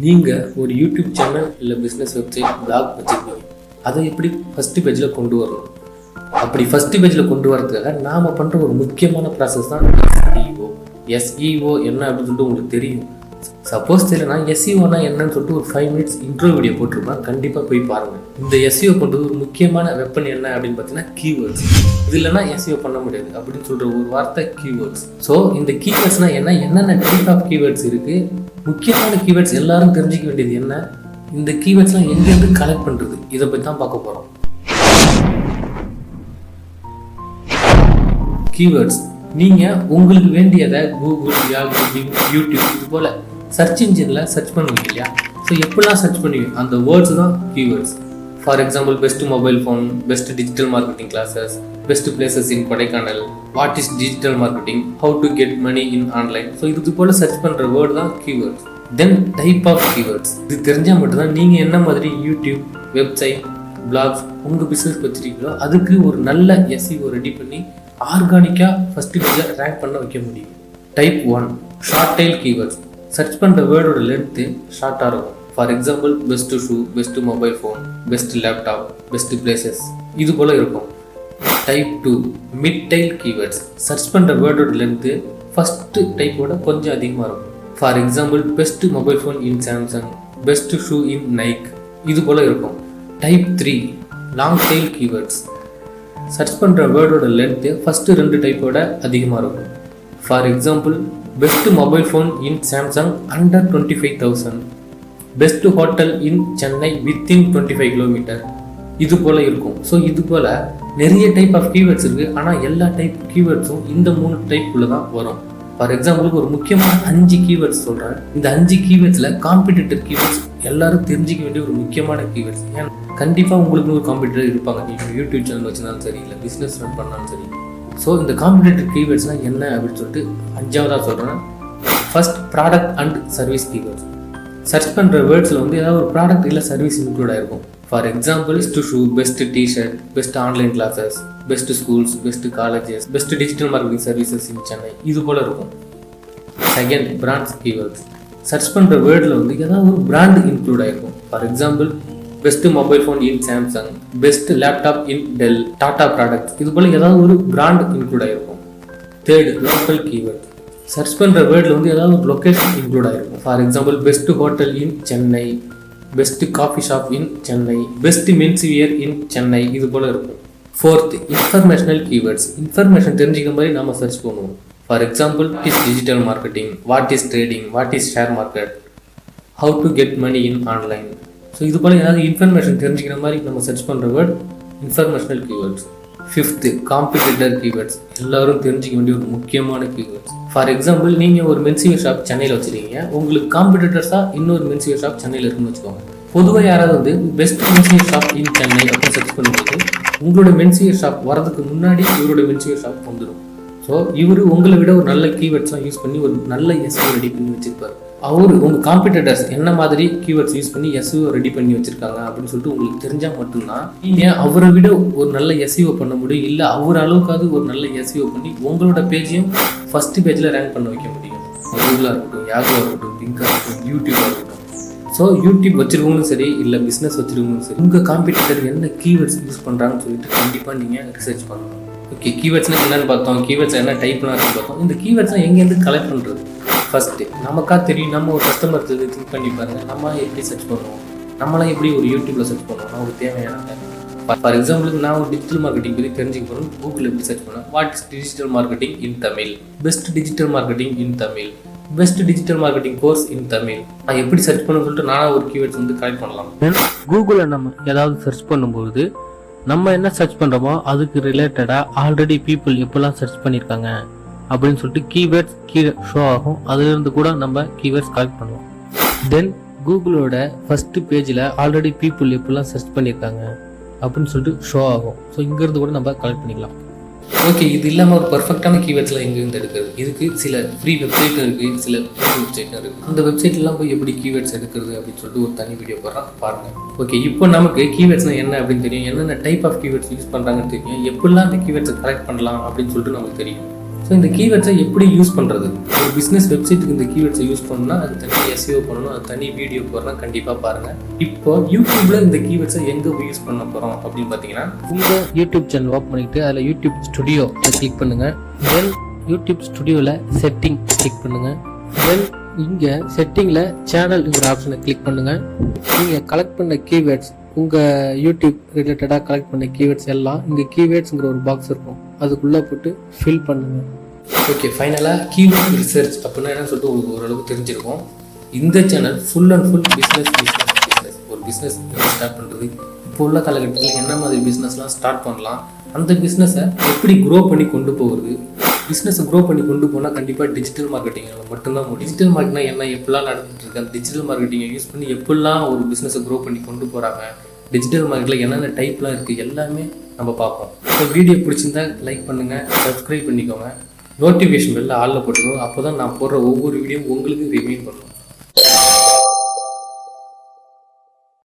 நீங்கள் ஒரு YouTube channel இல்லை பிஸ்னஸ் வெப்சைட் பிளாக் வச்சுருக்கீங்க. அதை எப்படி ஃபஸ்ட்டு பேஜில் கொண்டு வரணும்? அப்படி ஃபஸ்ட்டு பேஜில் கொண்டு வரதுக்காக நாம் பண்ணுற ஒரு முக்கியமான ப்ராசஸ் தான் SEO. SEO என்ன அப்படின்னு சொல்லிட்டு உங்களுக்கு தெரியும். சப்போஸ் தெரியலனா SEOனா என்னன்னு சொல்லிட்டு ஒரு 5 minutes இன்ட்ரோ வீடியோ போட்டிருப்பேன், கண்டிப்பாக போய் பாருங்கள். இந்த SEO பண்ணுறது ஒரு முக்கியமான வெப்பன் என்ன அப்படின்னு பார்த்தீங்கன்னா கீவேர்ட்ஸ். இது இல்லைனா SEO பண்ண முடியாது அப்படின்னு சொல்கிற ஒரு வார்த்தை கீவேர்ட்ஸ். ஸோ இந்த கீவேர்ட்ஸ்னால் என்னென்ன டைப் ஆஃப் கீவேர்ட்ஸ் இருக்குது, முக்கியமான கீவேர்ட்ஸ் எல்லாரும் தெரிஞ்சிக்க வேண்டியது என்ன, இந்த கீவேர்ட்ஸ்லாம் எங்கேருந்து கலெக்ட் பண்ணுறது, இதை பற்றி தான் பார்க்க போகிறோம். கீவேர்ட்ஸ் நீங்கள் உங்களுக்கு வேண்டியதை கூகுள், யாஹூ, யூடியூப் இது போல் சர்ச் இன்ஜினில் சர்ச் பண்ணுவீங்க இல்லையா? ஸோ எப்படிலாம் சர்ச் பண்ணுவீங்க, அந்த வேர்ட்ஸ் தான் keywords. For example best mobile phone, best digital marketing classes, best places in Kodaikanal, what is digital marketing, how to get money in online. So இது போல் சர்ச் பண்ணுற வேர்டு தான் keywords. Then type of keywords. இது தெரிஞ்சால் மட்டும்தான் நீங்கள் என்ன மாதிரி யூடியூப், வெப்சைட், பிளாக்ஸ் உங்கள் பிஸ்னஸ் வச்சுருக்கீங்களோ அதுக்கு ஒரு நல்ல SEO ரெடி பண்ணி ஆர்கானிக்காக ஃபஸ்ட்டு பேஜில் ரேங்க் பண்ண வைக்க முடியும். Type 1 short tail keywords. Search பண்ணுற வேர்டோட லென்த்து ஷார்ட்டாக இருக்கும். For example best shoe, best mobile phone, best laptop, best places இது போல் இருக்கும். Type 2 mid tail keywords. Search பண்ணுற வேர்டோட லென்த்து ஃபஸ்ட்டு டைப்போட கொஞ்சம் அதிகமாக இருக்கும். For example best mobile phone in Samsung, best shoe in Nike இது போல் இருக்கும். Type 3 long tail keywords. Search பண்ணுற வேர்டோட லென்த்து ஃபஸ்ட்டு 2 டைப்போட அதிகமாக இருக்கும். For example best mobile phone in Samsung under 25,000, best hotel in Chennai within 25 kilometre இது போல் இருக்கும். ஸோ இது போல் நிறைய டைப் ஆஃப் கீவேர்ட்ஸ் இருக்குது. ஆனால் எல்லா டைப் கீவேர்ட்ஸும் இந்த 3 டைப்புக்குள்ளே தான் வரும். ஃபார் எக்ஸாம்பிளுக்கு ஒரு முக்கியமான 5 கீவேர்ட்ஸ் சொல்கிறேன். இந்த 5 கீவேர்ட்ஸில் காம்படிட்டர் கீவேர்ட்ஸ் எல்லாரும் தெரிஞ்சிக்க வேண்டிய ஒரு முக்கியமான கீவேர்ட்ஸ். ஏன்னா கண்டிப்பாக உங்களுக்கு ஒரு காம்படிட்டர் இருப்பாங்க. நீங்கள் யூடியூப் சேனல் வச்சுருந்தாலும் சரி, இல்லை பிஸ்னஸ் ரன் பண்ணாலும் சரி. ஸோ இந்த காம்படிட்டர் கீவேர்ட்ஸ்னால் என்ன அப்படின்னு சொல்லிட்டு 5ஆவதாக சொல்கிறேன். First product and service keywords. Search பண்ணுற வேர்ட்ஸில் ஏதாவது ஒரு ப்ராடக்ட் இல்லை சர்வீஸ் இன்க்ளூட் ஆகிருக்கும். For example best shoe, best T-shirt, best online classes, best schools, best colleges, best digital marketing services in Chennai இது போல் இருக்கும். Second brands keywords. சர்ச் பண்ணுற வேர்டில் ஏதாவது ஒரு பிராண்ட் இன்க்ளூட் ஆகிருக்கும். For example best mobile phone in Samsung, best laptop in Dell, Tata products இது போல் ஏதாவது ஒரு பிராண்ட் இன்க்ளூட் ஆகிருக்கும். Third local keyword. சர்ச் பண்ணுற வேர்டில் ஏதாவது ஒரு லொக்கேஷன் இன்க்ளூட் ஆகிருக்கும். For example best hotel in Chennai, best coffee shop in Chennai, best men's wear in Chennai இது போல் இருக்கும். Fourth informational keywords. இன்ஃபர்மேஷன் தெரிஞ்சுக்கிற மாதிரி நம்ம சர்ச் பண்ணுவோம். For example what is digital marketing, what is trading, what is share market, how to get money in online. So இது போல் ஏதாவது இன்ஃபர்மேஷன் தெரிஞ்சுக்கிற மாதிரி நம்ம சர்ச் பண்ணுற word informational keywords. Fifth competitor keywords. எல்லாரும் தெரிஞ்சிக்க வேண்டிய ஒரு முக்கியமான கீவேர்ட்ஸ். ஃபார் எக்ஸாம்பிள் நீங்கள் ஒரு மென்ஸ்வியர் ஷாப் சென்னையில் வச்சுருக்கீங்க, உங்களுக்கு காம்படிட்டர்ஸாக இன்னொரு மென்ஸ்வியர் ஷாப் சென்னையில் இருக்குன்னு வச்சுக்கோங்க. பொதுவாக யாராவது best menswear shop in Chennai அப்படின்னு சர்ச் பண்ணும்போது உங்களோட மென்ஸ்வியர் ஷாப் வரதுக்கு முன்னாடி இவரோட மென்ஸ்வியர் ஷாப் வந்துடும். ஸோ இவர் உங்களை விட ஒரு நல்ல கீவேர்ட்ஸ்லாம் யூஸ் பண்ணி ஒரு நல்ல SEO ரெடி பண்ணி வச்சுருப்பார். அவர் உங்கள் காம்படிட்டர்ஸ் என்ன மாதிரி கீவேர்ட்ஸ் யூஸ் பண்ணி SEO ரெடி பண்ணி வச்சுருக்காங்க அப்படின்னு சொல்லிட்டு உங்களுக்கு தெரிஞ்சால் மட்டும்தான் நீங்கள் அவரை விட ஒரு நல்ல SEO பண்ண முடியும். இல்லை அவர் அளவுக்காவது ஒரு நல்ல SEO பண்ணி உங்களோட பேஜையும் ஃபஸ்ட்டு பேஜில் ரேங்க் பண்ண வைக்க முடியும். கூகுளாக இருக்கட்டும், யாஹூவாக இருக்கட்டும், பிங்காக இருக்கட்டும், யூடியூபாக இருக்கட்டும். ஸோ யூடியூப் வச்சுருக்கவங்களும் சரி, இல்லை பிஸ்னஸ் வச்சுருக்கவங்களும் சரி, உங்கள் காம்படிட்டர் என்ன கீவேர்ட்ஸ் யூஸ் பண்ணுறாங்கன்னு சொல்லிட்டு கண்டிப்பாக நீங்கள் ரிசர்ச் பண்ணணும். ஓகே, கீவேர்ட்ஸ்னால் என்னென்னு பார்த்தோம், கீவேர்ட்ஸ் என்ன டைப்லாம் இருக்குன்னு பார்த்தோம். இந்த கீவேர்ட்ஸ்லாம் எங்கேருந்து கலெக்ட் பண்ணுறது? ஃபஸ்ட்டு நமக்காக தெரியும். நம்ம ஒரு கஸ்டமர் திங்க் பண்ணி பாருங்கள், நம்ம எப்படி சர்ச் பண்ணுவோம், நம்மளாம் எப்படி ஒரு யூடியூப்பில் சர்ச் பண்ணுவோம். நமக்கு தேவையான ஃபார் எக்ஸாம்பிளுக்கு நான் ஒரு டிஜிட்டல் மார்க்கெட்டிங் பற்றி தெரிஞ்சுக்க போகிறோம். கூகுளில் எப்படி சர்ச் பண்ணுவேன், what is digital marketing in Tamil, best digital marketing in Tamil, best digital marketing course இன் தமிழ். நான் எப்படி சர்ச் பண்ணணும்னு சொல்லிட்டு நானாக ஒரு கீவேர்ட்ஸ் கலெக்ட் பண்ணலாம். கூகுளில் நம்ம ஏதாவது சர்ச் பண்ணும்போது நம்ம என்ன சர்ச் பண்ணுறோமோ அதுக்கு ரிலேட்டடாக ஆல்ரெடி பீப்புள் எப்போல்லாம் சர்ச் பண்ணியிருக்காங்க அப்படின்னு சொல்லிட்டு கீவேர்ட்ஸ் கீழே ஷோ ஆகும். அதுலேருந்து கூட நம்ம கீவேர்ட்ஸ் கலெக்ட் பண்ணுவோம். தென் கூகுளோட ஃபஸ்ட்டு பேஜில் ஆல்ரெடி பீப்புள் எப்போல்லாம் சர்ச் பண்ணியிருக்காங்க அப்படின்னு சொல்லிட்டு ஷோ ஆகும். ஸோ இங்கேருந்து கூட நம்ம கலெக்ட் பண்ணிக்கலாம். ஓகே, இது இல்லாமல் ஒரு பர்ஃபெக்டான கீவேர்ட்ஸ்லாம் எங்கேருந்து எடுக்கிறது? இதுக்கு சில ஃப்ரீ வெப்சைட்டும் இருக்குது, சில ஃப்ரீ வெப்சைட்டும் இருக்குது. அந்த வெப்சைட்லாம் போய் எப்படி கீவேர்ட்ஸ் எடுக்கிறது அப்படின்னு சொல்லிட்டு ஒரு தனி வீடியோ போடுறேன், பாருங்கள். ஓகே, இப்போ நமக்கு கீவேர்ட்ஸ்னால் என்ன அப்படின்னு தெரியும், என்னென்ன டைப் ஆஃப் கீவேர்ட்ஸ் யூஸ் பண்ணுறாங்கன்னு தெரியும், எப்படிலாம் அந்த கீவேர்ட்ஸை கலெக்ட் பண்ணலாம் அப்படின்னு சொல்லிட்டு நமக்கு தெரியும். ஸோ இந்த கீவேர்ட்ஸை எப்படி யூஸ் பண்ணுறது, ஒரு பிஸ்னஸ் வெப்சைட்டுக்கு இந்த கீவேர்ட்ஸை யூஸ் பண்ணணும்னா அது தனி SEO பண்ணணும், அது தனி வீடியோ போடுறோம், கண்டிப்பாக பாருங்கள். இப்போ யூடியூப்பில் இந்த கீவேர்ட்ஸை எங்கே யூஸ் பண்ண போகிறோம் அப்படின்னு பார்த்தீங்கன்னா, உங்கள் யூடியூப் சேனல் ஓப்பன் பண்ணிவிட்டு அதில் யூடியூப் ஸ்டுடியோ கிளிக் பண்ணுங்கள். தென் யூடியூப் ஸ்டுடியோவில் செட்டிங் கிளிக் பண்ணுங்கள். தென் இங்கே செட்டிங்கில் சேனல்ங்கிற ஆப்ஷனை கிளிக் பண்ணுங்கள். நீங்கள் கலெக்ட் பண்ண கீவேர்ட்ஸ், உங்கள் யூடியூப் ரிலேட்டடாக கலெக்ட் பண்ண கீவேர்ட்ஸ் எல்லாம் இங்கே கீவேர்ட்ஸுங்கிற ஒரு பாக்ஸ் இருக்கும், அதுக்குள்ளே போட்டு ஃபில் பண்ணுங்கள். ஓகே, ஃபைனலாக கீவேர்ட் ரிசர்ச் அப்படின்னா என்னன்னு சொல்லிட்டு உங்களுக்கு ஓரளவுக்கு தெரிஞ்சிருக்கும். இந்த channel full and full business. ஒரு பிஸ்னஸ் ஸ்டார்ட் பண்ணுறது, இப்போ உள்ள காலகட்டத்தில் என்ன மாதிரி பிஸ்னஸ்லாம் ஸ்டார்ட் பண்ணலாம், அந்த பிஸ்னஸை எப்படி க்ரோ பண்ணி கொண்டு போகிறது, பிஸ்னஸை க்ரோ பண்ணி கொண்டு போனால் கண்டிப்பாக டிஜிட்டல் மார்க்கெட்டிங்கில் மட்டும்தான் முடியும். டிஜிட்டல் மார்க்கெட்னா என்ன, எப்படிலாம் நடந்துட்டு இருக்கு, அந்த டிஜிட்டல் மார்க்கெட்டிங்கை யூஸ் பண்ணி எப்படிலாம் ஒரு பிஸ்னஸை க்ரோ பண்ணி கொண்டு போகிறாங்க, டிஜிட்டல் மார்க்கெட்டில் என்னென்ன டைப்லாம் இருக்குது எல்லாமே நம்ம பார்ப்போம். ஸோ வீடியோ பிடிச்சிருந்தா லைக் பண்ணுங்கள், சப்ஸ்கிரைப் பண்ணிக்கோங்க, நோட்டிஃபிகேஷன் பெல்ல ஆளில் போட்டுக்கோங்க. அப்போ தான் நான் போடுற ஒவ்வொரு வீடியோ உங்களுக்கு ரிமைண்ட் பண்ணும்.